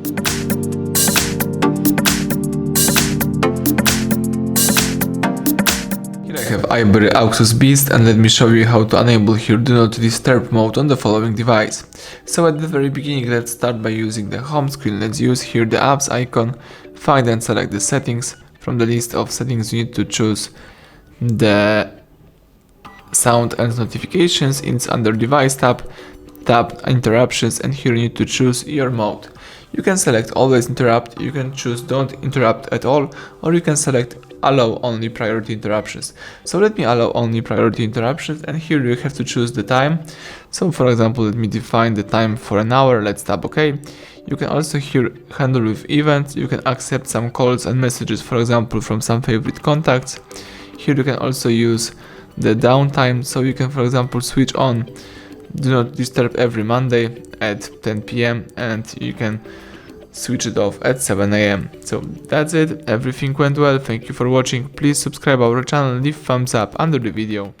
Here I have IBERRY Auxus Beast, and let me show you how to enable here Do Not Disturb mode on the following device. So at the very beginning, let's start by using the home screen. Let's use here the apps icon, find and select the settings. From the list of settings you need to choose the sound and notifications. It's under device tab, tap interruptions, and here you need to choose your mode. You can select always interrupt, you can choose don't interrupt at all, or you can select allow only priority interruptions. So let me allow only priority interruptions, and here you have to choose the time. So for example, let me define the time for an hour. Let's tap OK. You can also here handle with events. You can accept some calls and messages, for example, from some favorite contacts. Here you can also use the downtime, so you can, for example, switch on Do Not Disturb every Monday at 10 p.m. and you can switch it off at 7 a.m. So that's it, everything went well, thank you for watching, please subscribe our channel, leave thumbs up under the video.